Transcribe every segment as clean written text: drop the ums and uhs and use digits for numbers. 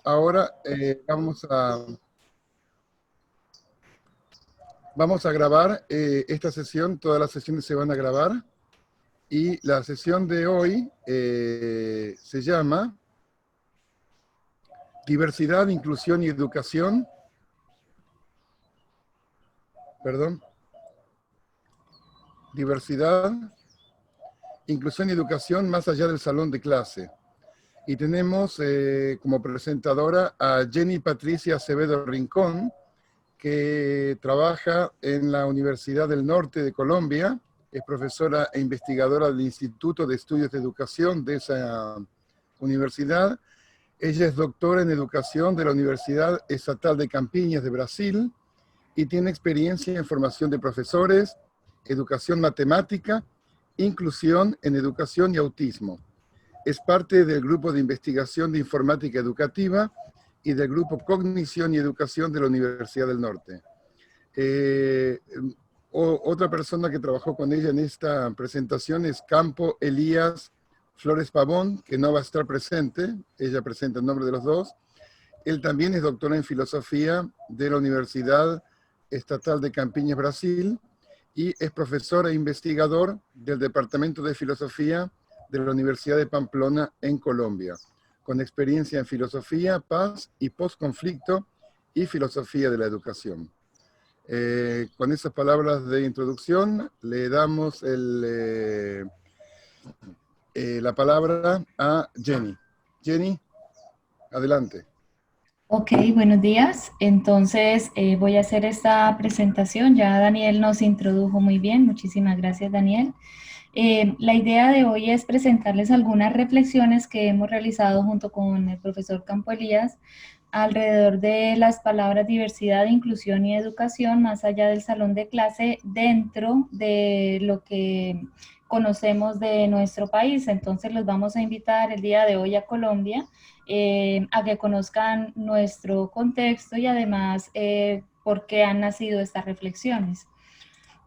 Ahora vamos a grabar esta sesión. Todas las sesiones se van a grabar. Y la sesión de hoy se llama Diversidad, Inclusión y Educación. Perdón. Diversidad, Inclusión y Educación más allá del salón de clase. Y tenemos como presentadora a Jenny Patricia Acevedo Rincón, que trabaja en la Universidad del Norte de Colombia, es profesora e investigadora del Instituto de Estudios de Educación de esa universidad. Ella es doctora en educación de la Universidad Estatal de Campiñas de Brasil y tiene experiencia en formación de profesores, educación matemática, inclusión en educación y autismo. Es parte del grupo de investigación de informática educativa y del grupo Cognición y Educación de la Universidad del Norte. Otra persona que trabajó con ella en esta presentación es Campo Elías Flores Pavón, que no va a estar presente, ella presenta el nombre de los dos. Él también es doctor en filosofía de la Universidad Estatal de Campiñas, Brasil, y es profesor e investigador del Departamento de Filosofía de la Universidad de Pamplona en Colombia, con experiencia en filosofía, paz y postconflicto y filosofía de la educación. Con esas palabras de introducción, le damos la palabra a Jenny. Jenny, adelante. Ok, buenos días. Entonces voy a hacer esta presentación. Ya Daniel nos introdujo muy bien. Muchísimas gracias, Daniel. La idea de hoy es presentarles algunas reflexiones que hemos realizado junto con el profesor Campo Elías alrededor de las palabras diversidad, inclusión y educación más allá del salón de clase dentro de lo que conocemos de nuestro país. Entonces los vamos a invitar el día de hoy a Colombia a que conozcan nuestro contexto y además por qué han nacido estas reflexiones.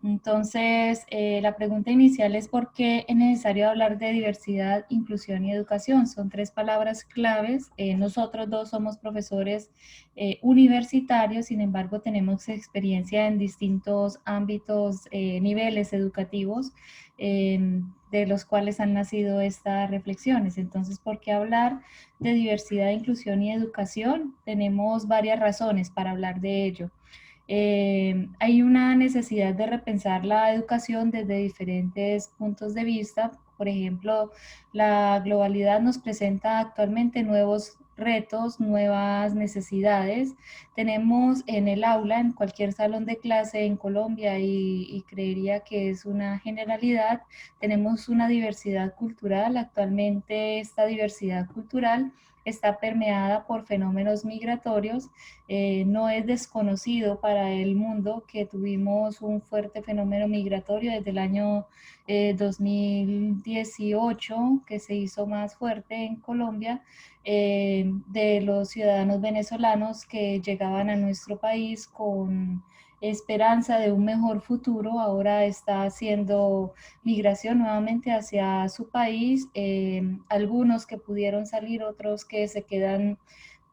Entonces, la pregunta inicial es ¿por qué es necesario hablar de diversidad, inclusión y educación? Son tres palabras claves. Nosotros dos somos profesores universitarios, sin embargo, tenemos experiencia en distintos ámbitos, niveles educativos, de los cuales han nacido estas reflexiones. Entonces, ¿por qué hablar de diversidad, inclusión y educación? Tenemos varias razones para hablar de ello. Hay una necesidad de repensar la educación desde diferentes puntos de vista. Por ejemplo, la globalidad nos presenta actualmente nuevos retos, nuevas necesidades. Tenemos en el aula, en cualquier salón de clase en Colombia, y creería que es una generalidad, tenemos una diversidad cultural. Actualmente esta diversidad cultural está permeada por fenómenos migratorios. No es desconocido para el mundo que tuvimos un fuerte fenómeno migratorio desde el año 2018, que se hizo más fuerte en Colombia, de los ciudadanos venezolanos que llegaban a nuestro país con esperanza de un mejor futuro. Ahora está haciendo migración nuevamente hacia su país, algunos que pudieron salir, otros que se quedan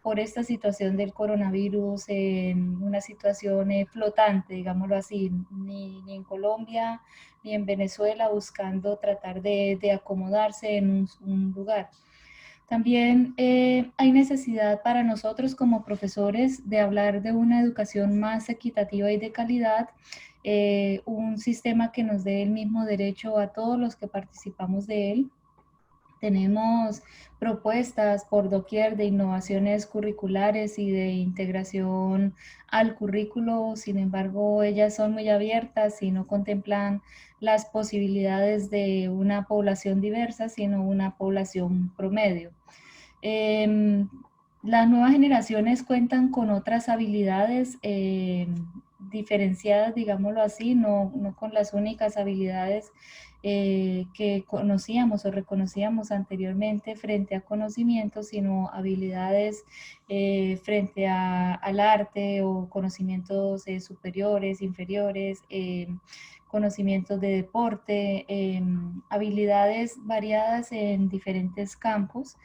por esta situación del coronavirus en una situación flotante, digámoslo así, ni en Colombia ni en Venezuela, buscando tratar de acomodarse en un lugar. También hay necesidad para nosotros como profesores de hablar de una educación más equitativa y de calidad, un sistema que nos dé el mismo derecho a todos los que participamos de él. Tenemos propuestas por doquier de innovaciones curriculares y de integración al currículo. Sin embargo, ellas son muy abiertas y no contemplan las posibilidades de una población diversa, sino una población promedio. Eh, las nuevas generaciones cuentan con otras habilidades diferenciadas, digámoslo así, no con las únicas habilidades que conocíamos o reconocíamos anteriormente frente a conocimientos, sino habilidades frente al arte o conocimientos superiores, inferiores, conocimientos de deporte, habilidades variadas en diferentes campos.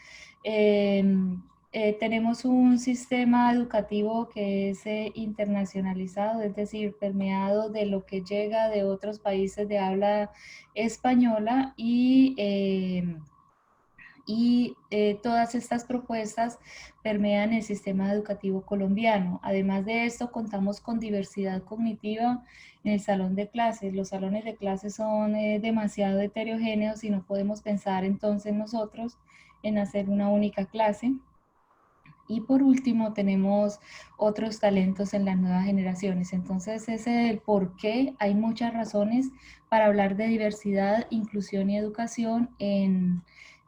tenemos un sistema educativo que es internacionalizado, es decir, permeado de lo que llega de otros países de habla española y todas estas propuestas permean el sistema educativo colombiano. Además de esto, contamos con diversidad cognitiva en el salón de clases. Los salones de clases son demasiado heterogéneos y no podemos pensar entonces nosotros en hacer una única clase. Y por último, tenemos otros talentos en las nuevas generaciones. Entonces, ese es el por qué. Hay muchas razones para hablar de diversidad, inclusión y educación en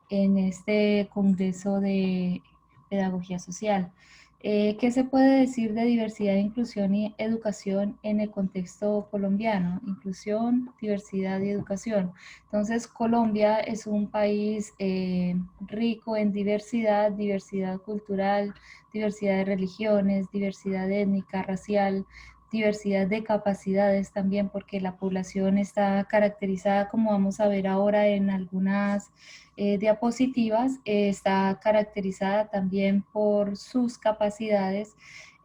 este Congreso de Pedagogía Social. ¿Qué se puede decir de diversidad, inclusión y educación en el contexto colombiano? Inclusión, diversidad y educación. Entonces, Colombia es un país rico en diversidad, diversidad cultural, diversidad de religiones, diversidad étnica, racial, diversidad de capacidades también, porque la población está caracterizada, como vamos a ver ahora en algunas diapositivas, está caracterizada también por sus capacidades.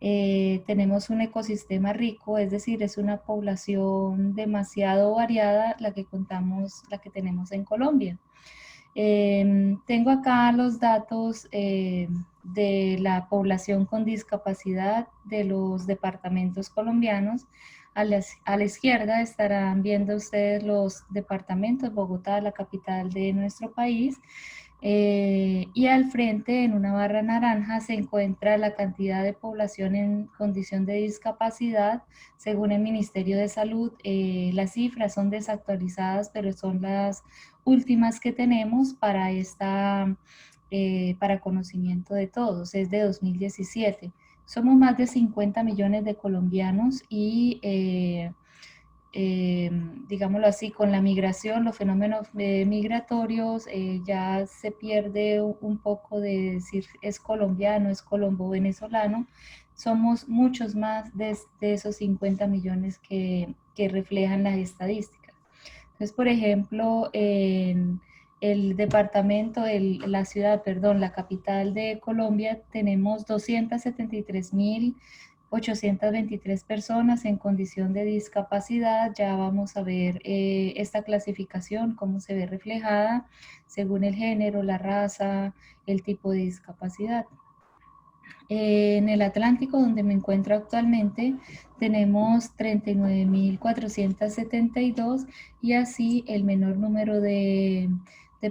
Tenemos un ecosistema rico, es decir, es una población demasiado variada la que contamos, la que tenemos en Colombia. Tengo acá los datos de la población con discapacidad de los departamentos colombianos. A la izquierda estarán viendo ustedes los departamentos, Bogotá, la capital de nuestro país, y al frente, en una barra naranja, se encuentra la cantidad de población en condición de discapacidad. Según el Ministerio de Salud, las cifras son desactualizadas, pero son las últimas que tenemos para conocimiento de todos. Es de 2017. Somos más de 50 millones de colombianos y digámoslo así, con la migración, los fenómenos migratorios, ya se pierde un poco de decir es colombiano, es colombo-venezolano. Somos muchos más de esos 50 millones que reflejan las estadísticas. Entonces, por ejemplo, en el departamento, la ciudad, perdón, la capital de Colombia, tenemos 273.823 personas en condición de discapacidad. Ya vamos a ver esta clasificación, cómo se ve reflejada según el género, la raza, el tipo de discapacidad. En el Atlántico, donde me encuentro actualmente, tenemos 39.472 y así el menor número de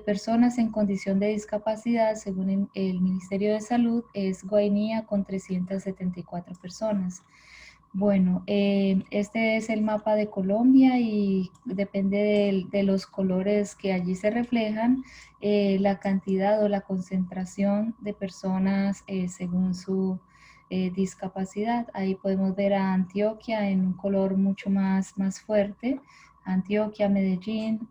personas en condición de discapacidad, según el Ministerio de Salud, es Guainía con 374 personas. Bueno, este es el mapa de Colombia y depende de los colores que allí se reflejan, la cantidad o la concentración de personas según su discapacidad. Ahí podemos ver a Antioquia en un color mucho más fuerte. Antioquia, Medellín,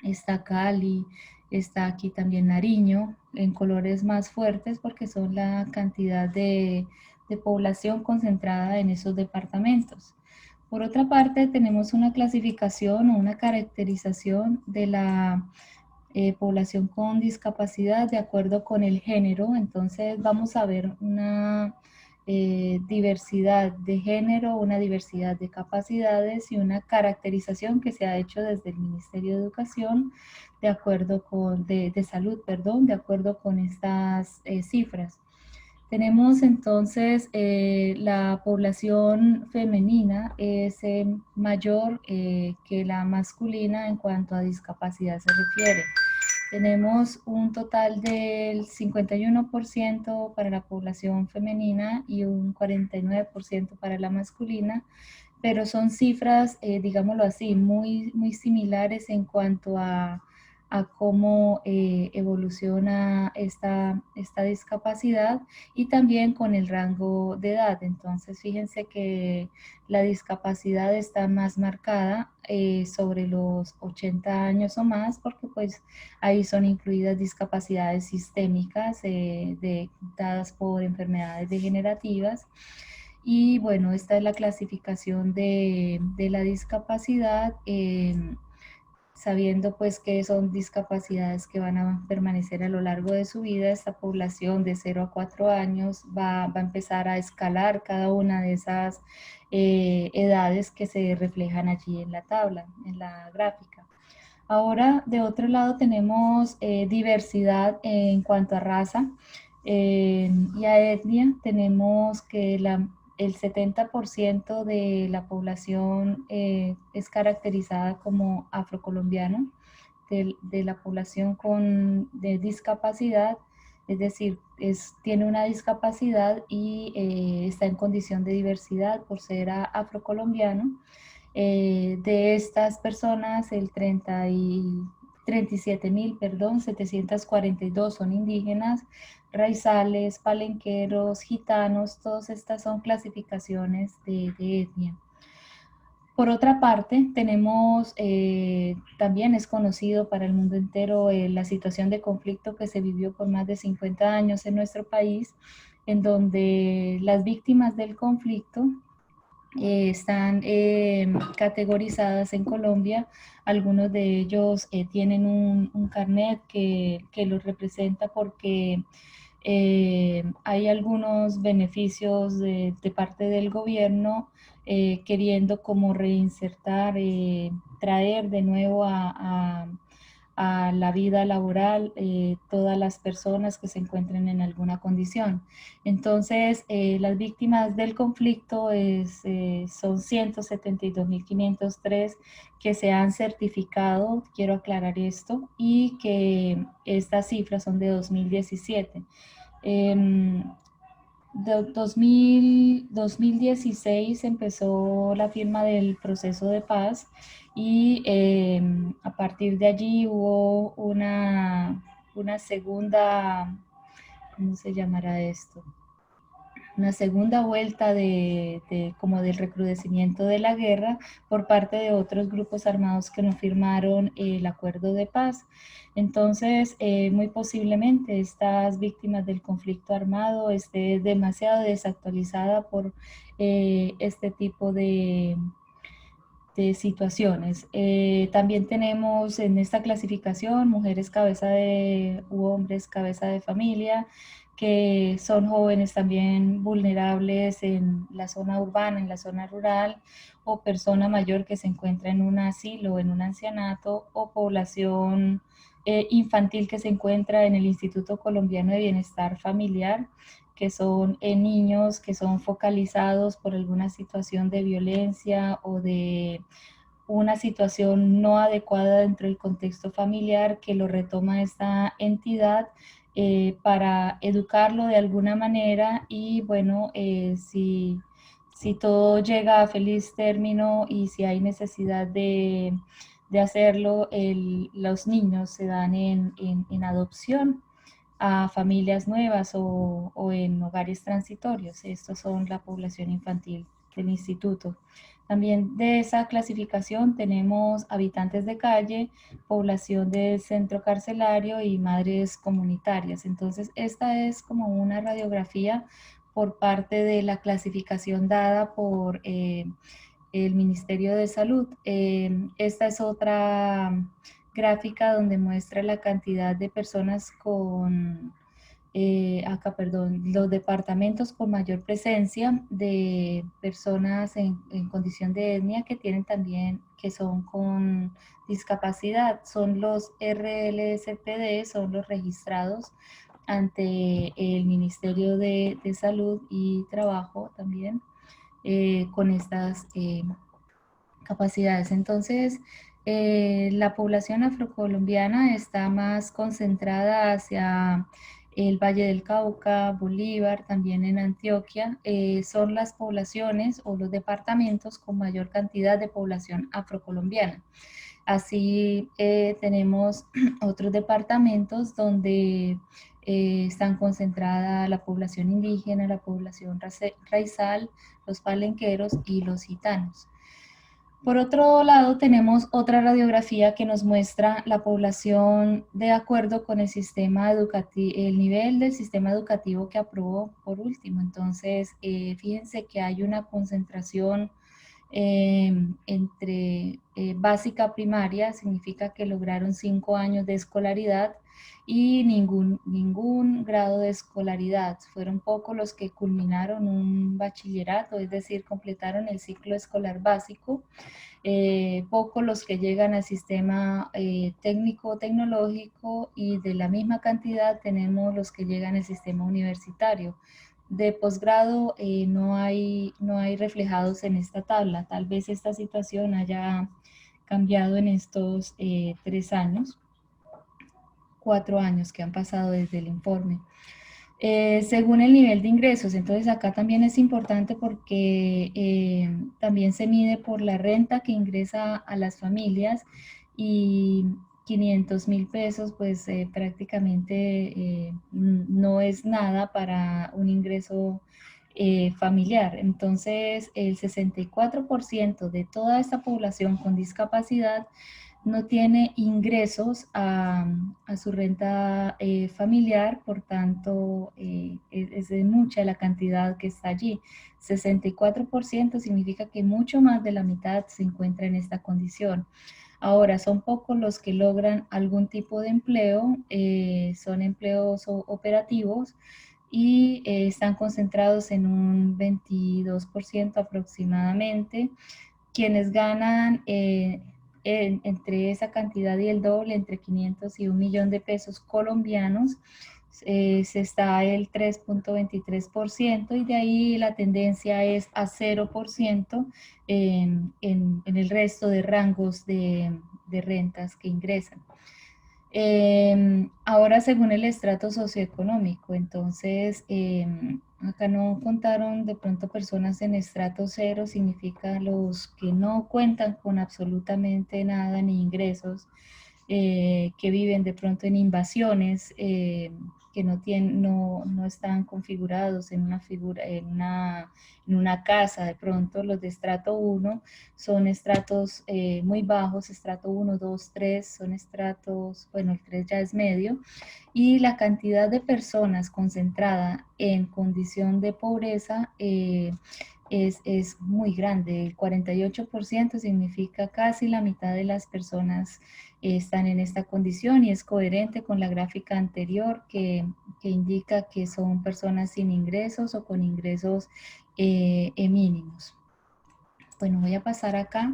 está Cali, está aquí también Nariño, en colores más fuertes porque son la cantidad de población concentrada en esos departamentos. Por otra parte, tenemos una clasificación o una caracterización de la población con discapacidad de acuerdo con el género. Entonces vamos a ver una diversidad de género, una diversidad de capacidades y una caracterización que se ha hecho desde el Ministerio de Educación de acuerdo con, de salud, perdón, de acuerdo con estas cifras. Tenemos entonces la población femenina es mayor que la masculina en cuanto a discapacidad se refiere. Tenemos un total del 51% para la población femenina y un 49% para la masculina, pero son cifras, digámoslo así, muy similares en cuanto a cómo evoluciona esta discapacidad y también con el rango de edad. Entonces, fíjense que la discapacidad está más marcada sobre los 80 años o más, porque pues ahí son incluidas discapacidades sistémicas dadas por enfermedades degenerativas. Y bueno, esta es la clasificación de la discapacidad. sabiendo pues que son discapacidades que van a permanecer a lo largo de su vida. Esta población de 0 a 4 años va a empezar a escalar cada una de esas edades que se reflejan allí en la tabla, en la gráfica. Ahora, de otro lado, tenemos diversidad en cuanto a raza y a etnia. Tenemos que el 70% de la población es caracterizada como afrocolombiano, de la población de discapacidad, es decir, tiene una discapacidad y está en condición de diversidad por ser afrocolombiano. De estas personas, 37.000, perdón, 742 son indígenas, raizales, palenqueros, gitanos, todas estas son clasificaciones de etnia. Por otra parte, tenemos, también es conocido para el mundo entero la situación de conflicto que se vivió por más de 50 años en nuestro país, en donde las víctimas del conflicto están categorizadas en Colombia. Algunos de ellos tienen un carnet que los representa porque hay algunos beneficios de parte del gobierno queriendo como reinsertar, traer de nuevo a la vida laboral todas las personas que se encuentren en alguna condición. Entonces, las víctimas del conflicto son 172.503 que se han certificado, quiero aclarar esto, y que estas cifras son de 2017. De 2016 empezó la firma del proceso de paz y a partir de allí hubo una segunda, ¿cómo se llamará esto? Una segunda vuelta como del recrudecimiento de la guerra por parte de otros grupos armados que no firmaron el acuerdo de paz. Entonces, muy posiblemente estas víctimas del conflicto armado esté demasiado desactualizada por este tipo de situaciones. También tenemos en esta clasificación mujeres u hombres cabeza de familia, que son jóvenes también vulnerables en la zona urbana, en la zona rural, o persona mayor que se encuentra en un asilo, en un ancianato, o población infantil que se encuentra en el Instituto Colombiano de Bienestar Familiar, que son niños que son focalizados por alguna situación de violencia o de una situación no adecuada dentro del contexto familiar, que lo retoma esta entidad para educarlo de alguna manera y bueno, si todo llega a feliz término y si hay necesidad de hacerlo, los niños se dan en adopción a familias nuevas o en hogares transitorios. Estos son la población infantil del instituto. También de esa clasificación tenemos habitantes de calle, población del centro carcelario y madres comunitarias. Entonces, esta es como una radiografía por parte de la clasificación dada por el Ministerio de Salud. Esta es otra gráfica donde muestra la cantidad de personas los departamentos con mayor presencia de personas en condición de etnia que tienen también, que son con discapacidad. Son los RLSPD, son los registrados ante el Ministerio de Salud y Trabajo también con estas capacidades. Entonces, la población afrocolombiana está más concentrada hacia el Valle del Cauca, Bolívar, también en Antioquia. Son las poblaciones o los departamentos con mayor cantidad de población afrocolombiana. Así tenemos otros departamentos donde están concentrada la población indígena, la población raizal, los palenqueros y los gitanos. Por otro lado, tenemos otra radiografía que nos muestra la población de acuerdo con el sistema educativo, el nivel del sistema educativo que aprobó por último. Entonces, fíjense que hay una concentración entre básica primaria, significa que lograron 5 años de escolaridad, y ningún grado de escolaridad. Fueron pocos los que culminaron un bachillerato, es decir, completaron el ciclo escolar básico, pocos los que llegan al sistema técnico-tecnológico, y de la misma cantidad tenemos los que llegan al sistema universitario. De posgrado no hay reflejados en esta tabla. Tal vez esta situación haya cambiado en estos 3 años, 4 años que han pasado desde el informe. Según el nivel de ingresos, entonces acá también es importante porque también se mide por la renta que ingresa a las familias, y 500.000 pesos pues prácticamente no es nada para un ingreso familiar. Entonces el 64% de toda esta población con discapacidad no tiene ingresos a su renta familiar. Por tanto, es de mucha la cantidad que está allí. 64% significa que mucho más de la mitad se encuentra en esta condición. Ahora, son pocos los que logran algún tipo de empleo, son empleos operativos, y están concentrados en un 22% aproximadamente. Quienes ganan entre esa cantidad y el doble, entre 500 y 1.000.000 de pesos colombianos, se está el 3.23%, y de ahí la tendencia es a 0% en el resto de rangos de rentas que ingresan. Ahora, según el estrato socioeconómico, entonces acá no contaron de pronto personas en estrato cero, significa los que no cuentan con absolutamente nada ni ingresos, que viven de pronto en invasiones, que no están configurados en una casa. De pronto los de estrato 1 son estratos muy bajos, estrato 1, 2, 3 son estratos, bueno, el 3 ya es medio, y la cantidad de personas concentrada en condición de pobreza es muy grande. El 48% significa casi la mitad de las personas están en esta condición, y es coherente con la gráfica anterior que indica que son personas sin ingresos o con ingresos mínimos. Bueno, voy a pasar acá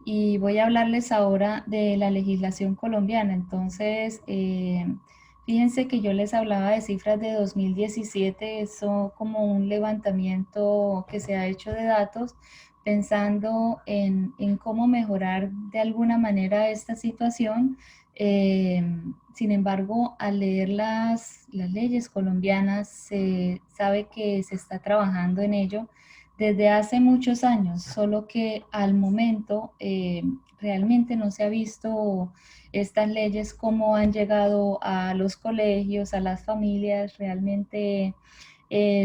y voy a hablarles ahora de la legislación colombiana. Entonces, fíjense que yo les hablaba de cifras de 2017, eso como un levantamiento que se ha hecho de datos, pensando en cómo mejorar de alguna manera esta situación. Sin embargo, al leer las leyes colombianas, se sabe que se está trabajando en ello desde hace muchos años, solo que al momento realmente no se ha visto estas leyes cómo han llegado a los colegios, a las familias. Realmente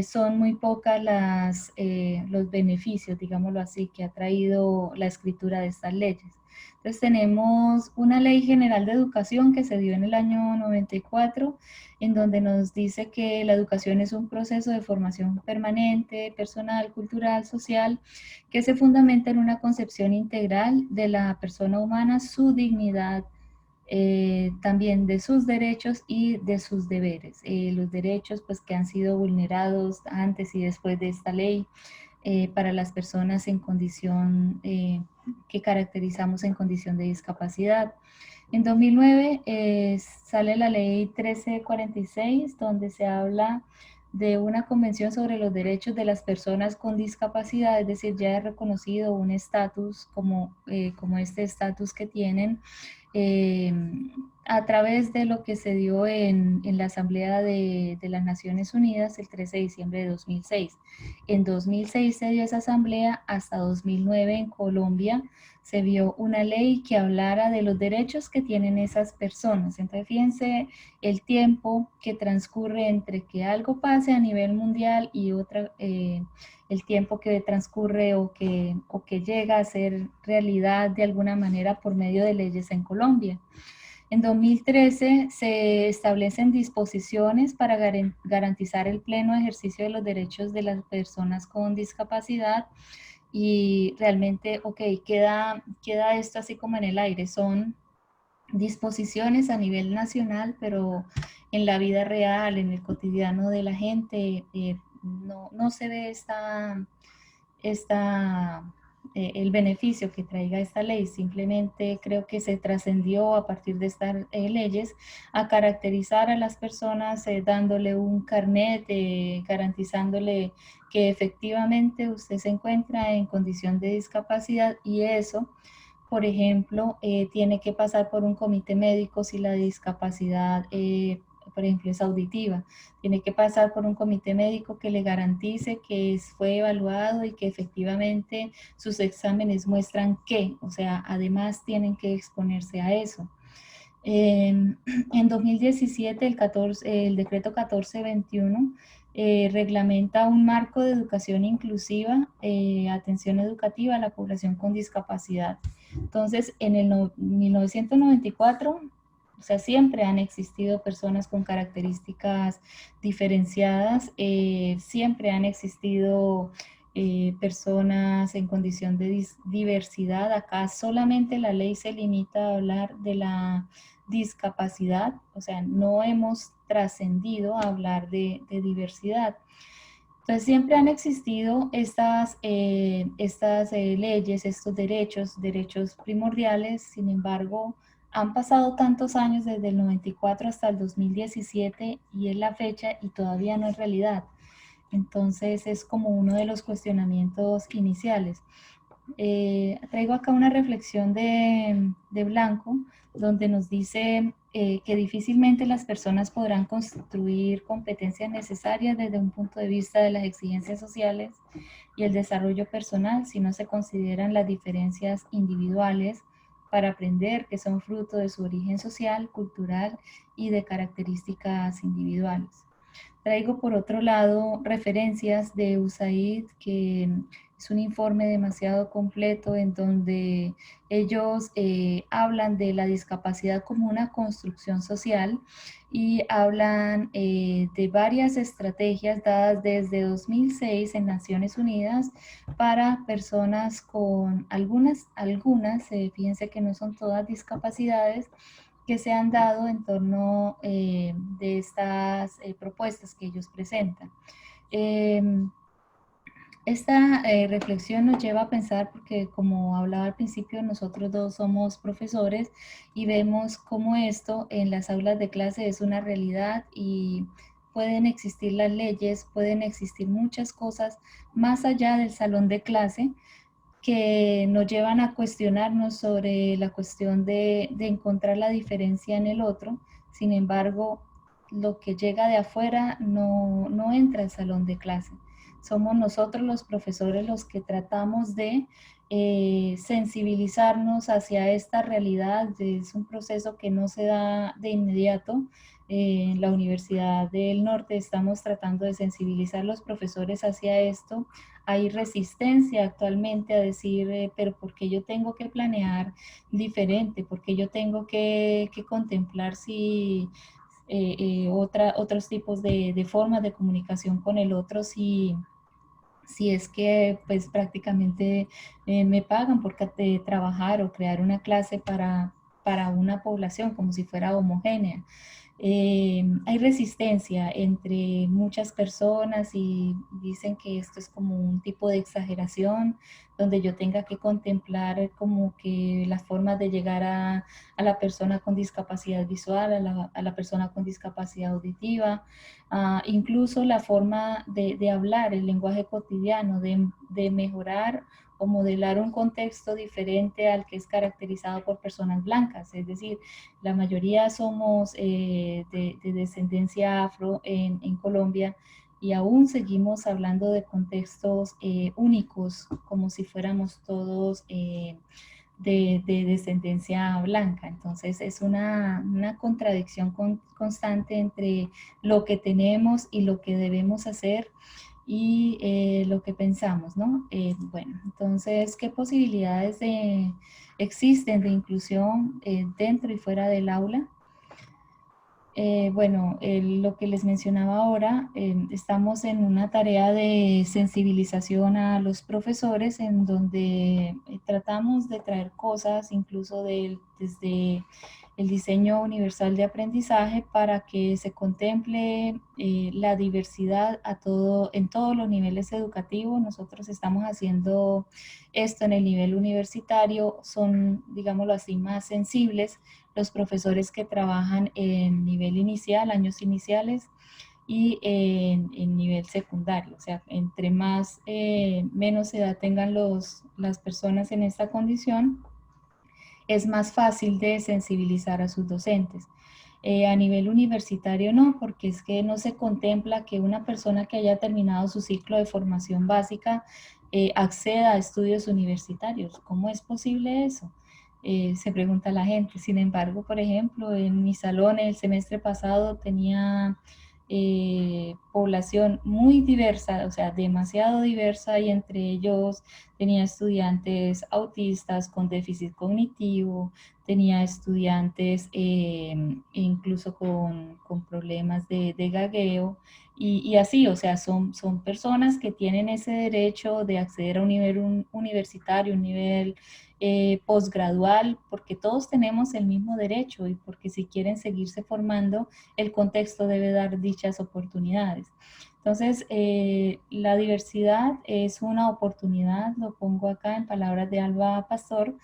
son muy pocas los beneficios, digámoslo así, que ha traído la escritura de estas leyes. Entonces tenemos una ley general de educación que se dio en el año 94, en donde nos dice que la educación es un proceso de formación permanente, personal, cultural, social, que se fundamenta en una concepción integral de la persona humana, su dignidad, también de sus derechos y de sus deberes. Los derechos pues que han sido vulnerados antes y después de esta ley, para las personas en condición que caracterizamos en condición de discapacidad. En 2009 sale la ley 1346, donde se habla de una convención sobre los derechos de las personas con discapacidad, es decir, ya he reconocido un estatus como este estatus que tienen, eh, a través de lo que se dio en la Asamblea de las Naciones Unidas el 13 de diciembre de 2006. En 2006 se dio esa asamblea, hasta 2009 en Colombia se vio una ley que hablara de los derechos que tienen esas personas. Entonces, fíjense el tiempo que transcurre entre que algo pase a nivel mundial y el tiempo que transcurre o que llega a ser realidad de alguna manera por medio de leyes en Colombia. En 2013 se establecen disposiciones para garantizar el pleno ejercicio de los derechos de las personas con discapacidad, y realmente, ok, queda esto así como en el aire, son disposiciones a nivel nacional, pero en la vida real, en el cotidiano de la gente, no se ve el beneficio que traiga esta ley. Simplemente creo que se trascendió a partir de estas leyes a caracterizar a las personas dándole un carnet, garantizándole que efectivamente usted se encuentra en condición de discapacidad y eso, por ejemplo, tiene que pasar por un comité médico si la discapacidad, por ejemplo, es auditiva. Tiene que pasar por un comité médico que le garantice que fue evaluado y que efectivamente sus exámenes muestran que, o sea, además tienen que exponerse a eso. En 2017, el decreto 1421 reglamenta un marco de educación inclusiva, atención educativa a la población con discapacidad. Entonces, en el 1994, o sea, siempre han existido personas con características diferenciadas, siempre han existido personas en condición de diversidad. Acá solamente la ley se limita a hablar de la discapacidad, o sea, no hemos trascendido a hablar de diversidad. Entonces siempre han existido estas leyes, estos derechos primordiales. Sin embargo, han pasado tantos años desde el 94 hasta el 2017 y es la fecha y todavía no es realidad. Entonces es como uno de los cuestionamientos iniciales. Traigo acá una reflexión de Blanco, donde nos dice que difícilmente las personas podrán construir competencias necesarias desde un punto de vista de las exigencias sociales y el desarrollo personal si no se consideran las diferencias individuales para aprender que son fruto de su origen social, cultural y de características individuales. Traigo por otro lado referencias de USAID, que es un informe demasiado completo en donde ellos hablan de la discapacidad como una construcción social y hablan de varias estrategias dadas desde 2006 en Naciones Unidas para personas con algunas, fíjense que no son todas discapacidades, que se han dado en torno de estas propuestas que ellos presentan. Esta reflexión nos lleva a pensar, porque como hablaba al principio, nosotros dos somos profesores y vemos cómo esto en las aulas de clase es una realidad y pueden existir las leyes, pueden existir muchas cosas más allá del salón de clase que nos llevan a cuestionarnos sobre la cuestión de encontrar la diferencia en el otro. Sin embargo, lo que llega de afuera no entra al salón de clase. Somos nosotros los profesores los que tratamos de sensibilizarnos hacia esta realidad. Es un proceso que no se da de inmediato. En la Universidad del Norte estamos tratando de sensibilizar a los profesores hacia esto. Hay resistencia actualmente a decir, pero ¿por qué yo tengo que planear diferente? ¿Por qué yo tengo que contemplar si otros tipos de formas de comunicación con el otro si es que pues prácticamente me pagan por trabajar o crear una clase para una población como si fuera homogénea? Hay resistencia entre muchas personas y dicen que esto es como un tipo de exageración, donde yo tenga que contemplar como que las formas de llegar a la persona con discapacidad visual, a la persona con discapacidad auditiva, incluso la forma de hablar, el lenguaje cotidiano, de mejorar o modelar un contexto diferente al que es caracterizado por personas blancas. Es decir, la mayoría somos de descendencia afro en Colombia y aún seguimos hablando de contextos únicos, como si fuéramos todos de descendencia blanca. Entonces es una contradicción constante entre lo que tenemos y lo que debemos hacer y lo que pensamos, ¿no? Bueno, entonces, ¿qué posibilidades existen de inclusión dentro y fuera del aula? Bueno, lo que les mencionaba ahora, estamos en una tarea de sensibilización a los profesores en donde tratamos de traer cosas incluso desde el diseño universal de aprendizaje para que se contemple la diversidad en todos los niveles educativos. Nosotros estamos haciendo esto en el nivel universitario, son, digámoslo así, más sensibles los profesores que trabajan en nivel inicial, años iniciales, y en nivel secundario. O sea, entre menos edad tengan las personas en esta condición, es más fácil de sensibilizar a sus docentes. A nivel universitario no, porque es que no se contempla que una persona que haya terminado su ciclo de formación básica acceda a estudios universitarios. ¿Cómo es posible eso? Se pregunta la gente. Sin embargo, por ejemplo, en mi salón el semestre pasado tenía población muy diversa, o sea, demasiado diversa, y entre ellos tenía estudiantes autistas con déficit cognitivo, tenía estudiantes incluso con problemas de gagueo, y así, o sea, son personas que tienen ese derecho de acceder a un nivel universitario, un nivel posgradual, porque todos tenemos el mismo derecho y porque si quieren seguirse formando, el contexto debe dar dichas oportunidades. Entonces, la diversidad es una oportunidad, lo pongo acá en palabras de Alba Pastor,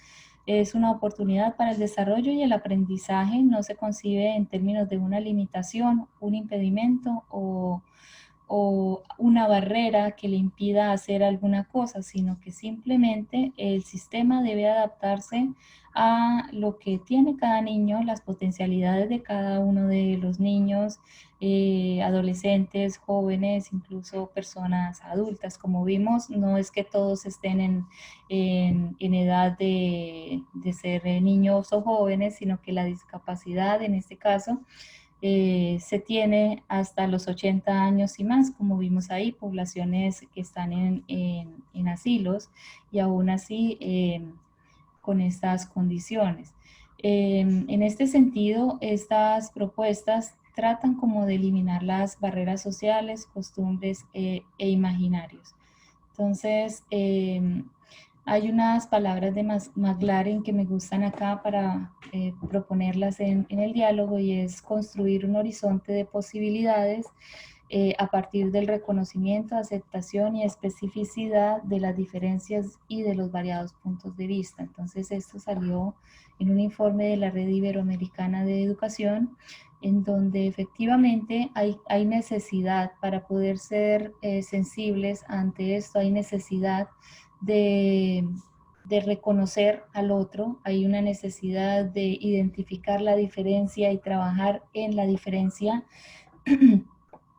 es una oportunidad para el desarrollo y el aprendizaje. No se concibe en términos de una limitación, un impedimento o una barrera que le impida hacer alguna cosa, sino que simplemente el sistema debe adaptarse a lo que tiene cada niño, las potencialidades de cada uno de los niños, adolescentes, jóvenes, incluso personas adultas. Como vimos, no es que todos estén en edad de ser niños o jóvenes, sino que la discapacidad en este caso se tiene hasta los 80 años y más, como vimos ahí, poblaciones que están en asilos y aún así con estas condiciones. En este sentido, estas propuestas tratan como de eliminar las barreras sociales, costumbres e imaginarios. Entonces, hay unas palabras de McLaren que me gustan acá para proponerlas en el diálogo, y es construir un horizonte de posibilidades a partir del reconocimiento, aceptación y especificidad de las diferencias y de los variados puntos de vista. Entonces, esto salió en un informe de la Red Iberoamericana de Educación, en donde efectivamente hay necesidad para poder ser sensibles ante esto, hay necesidad de, de reconocer al otro, hay una necesidad de identificar la diferencia y trabajar en la diferencia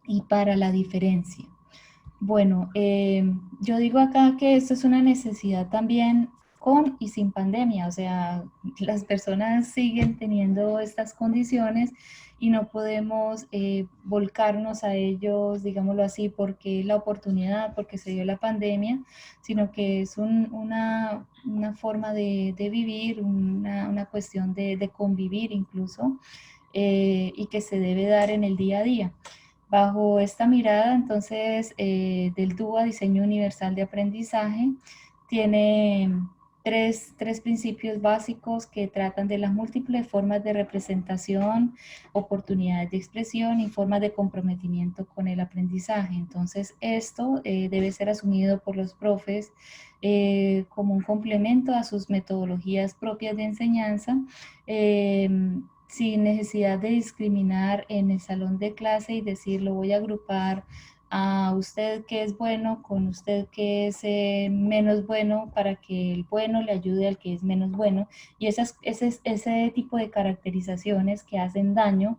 y para la diferencia. Bueno, yo digo acá que esto es una necesidad también con y sin pandemia, o sea, las personas siguen teniendo estas condiciones y no podemos volcarnos a ellos, digámoslo así, porque la oportunidad, porque se dio la pandemia, sino que es una forma de vivir, una cuestión de convivir incluso, y que se debe dar en el día a día. Bajo esta mirada, entonces, del DUA, Diseño Universal de Aprendizaje, tiene tres principios básicos que tratan de las múltiples formas de representación, oportunidades de expresión y formas de comprometimiento con el aprendizaje. Entonces, esto debe ser asumido por los profes como un complemento a sus metodologías propias de enseñanza, sin necesidad de discriminar en el salón de clase y decir, lo voy a agrupar a usted que es bueno con usted que es menos bueno, para que el bueno le ayude al que es menos bueno, y ese tipo de caracterizaciones que hacen daño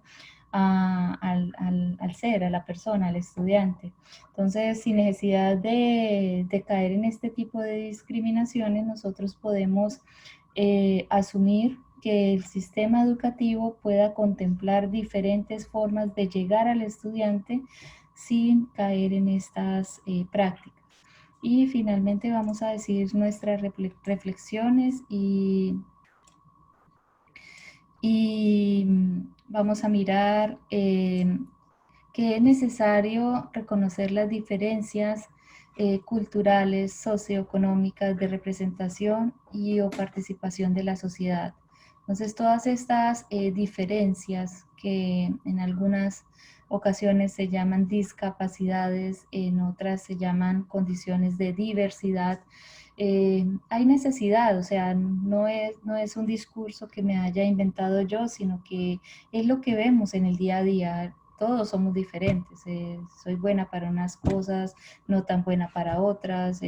al ser, a la persona, al estudiante. Entonces, sin necesidad de caer en este tipo de discriminaciones, nosotros podemos asumir que el sistema educativo pueda contemplar diferentes formas de llegar al estudiante sin caer en estas prácticas. Y finalmente vamos a decir nuestras reflexiones y vamos a mirar que es necesario reconocer las diferencias culturales, socioeconómicas, de representación y o participación de la sociedad. Entonces, todas estas diferencias que en algunas ocasiones se llaman discapacidades, en otras se llaman condiciones de diversidad, hay necesidad, o sea, no es un discurso que me haya inventado yo, sino que es lo que vemos en el día a día. Todos somos diferentes, soy buena para unas cosas, no tan buena para otras,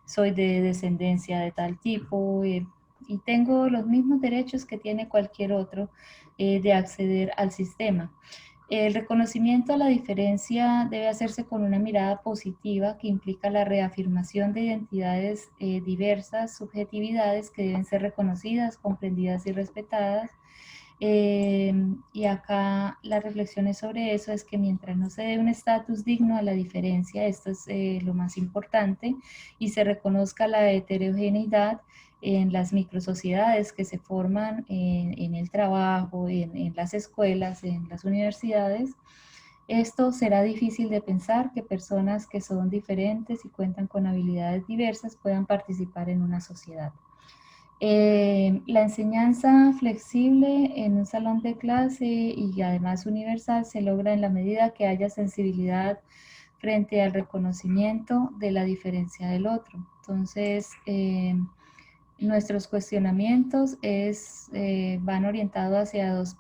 soy de descendencia de tal tipo y tengo los mismos derechos que tiene cualquier otro de acceder al sistema. El reconocimiento a la diferencia debe hacerse con una mirada positiva que implica la reafirmación de identidades diversas, subjetividades que deben ser reconocidas, comprendidas y respetadas. Y acá la reflexión sobre eso es que mientras no se dé un estatus digno a la diferencia, esto es lo más importante, y se reconozca la heterogeneidad en las microsociedades que se forman en el trabajo, en las escuelas, en las universidades, esto será difícil de pensar que personas que son diferentes y cuentan con habilidades diversas puedan participar en una sociedad. La enseñanza flexible en un salón de clase y además universal se logra en la medida que haya sensibilidad frente al reconocimiento de la diferencia del otro. Entonces, nuestros cuestionamientos van orientados hacia dos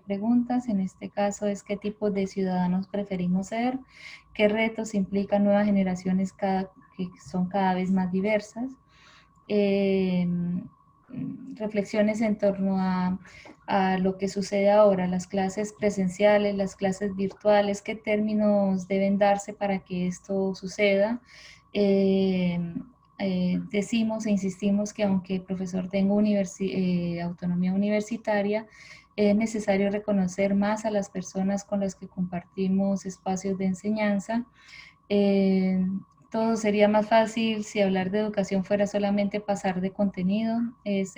preguntas. En este caso es qué tipo de ciudadanos preferimos ser, qué retos implican nuevas generaciones que son cada vez más diversas. Reflexiones en torno a lo que sucede ahora, las clases presenciales, las clases virtuales, qué términos deben darse para que esto suceda. Decimos e insistimos que aunque el profesor tenga autonomía universitaria, es necesario reconocer más a las personas con las que compartimos espacios de enseñanza. Eh, Todo sería más fácil si hablar de educación fuera solamente pasar de contenido, es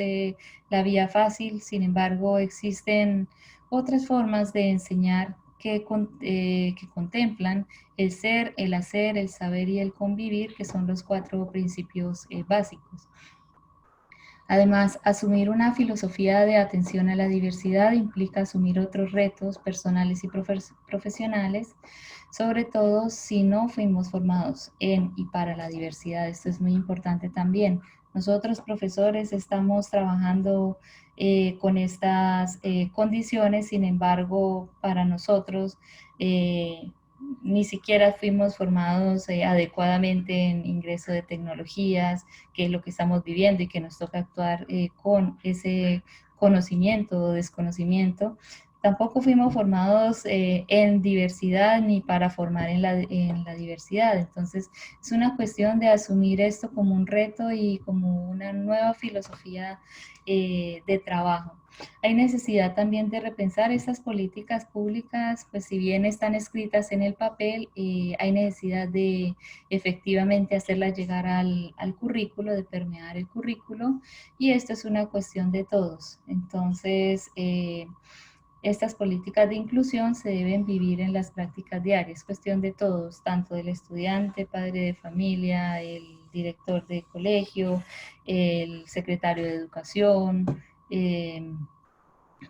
la vía fácil. Sin embargo, existen otras formas de enseñar que contemplan el ser, el hacer, el saber y el convivir, que son los cuatro principios básicos. Además, asumir una filosofía de atención a la diversidad implica asumir otros retos personales y profesionales, sobre todo si no fuimos formados en y para la diversidad. Esto es muy importante también. Nosotros, profesores, estamos trabajando con estas condiciones, sin embargo, para nosotros ni siquiera fuimos formados adecuadamente en ingreso de tecnologías, que es lo que estamos viviendo y que nos toca actuar con ese conocimiento o desconocimiento. Tampoco fuimos formados en diversidad ni para formar en la diversidad. Entonces, es una cuestión de asumir esto como un reto y como una nueva filosofía de trabajo. Hay necesidad también de repensar estas políticas públicas, pues si bien están escritas en el papel, hay necesidad de efectivamente hacerlas llegar al currículo, de permear el currículo, y esto es una cuestión de todos. Entonces, estas políticas de inclusión se deben vivir en las prácticas diarias, cuestión de todos, tanto del estudiante, padre de familia, el director de colegio, el secretario de educación,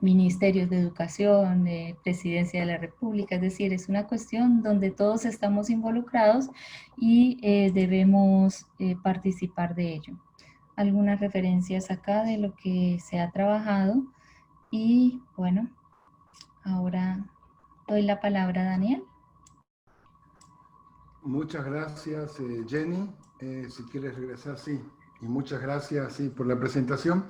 ministerios de educación, presidencia de la república, es decir, es una cuestión donde todos estamos involucrados y debemos participar de ello. Algunas referencias acá de lo que se ha trabajado y bueno, ahora doy la palabra a Daniel. Muchas gracias, Jenny. Si quieres regresar, sí. Y muchas gracias, sí, por la presentación.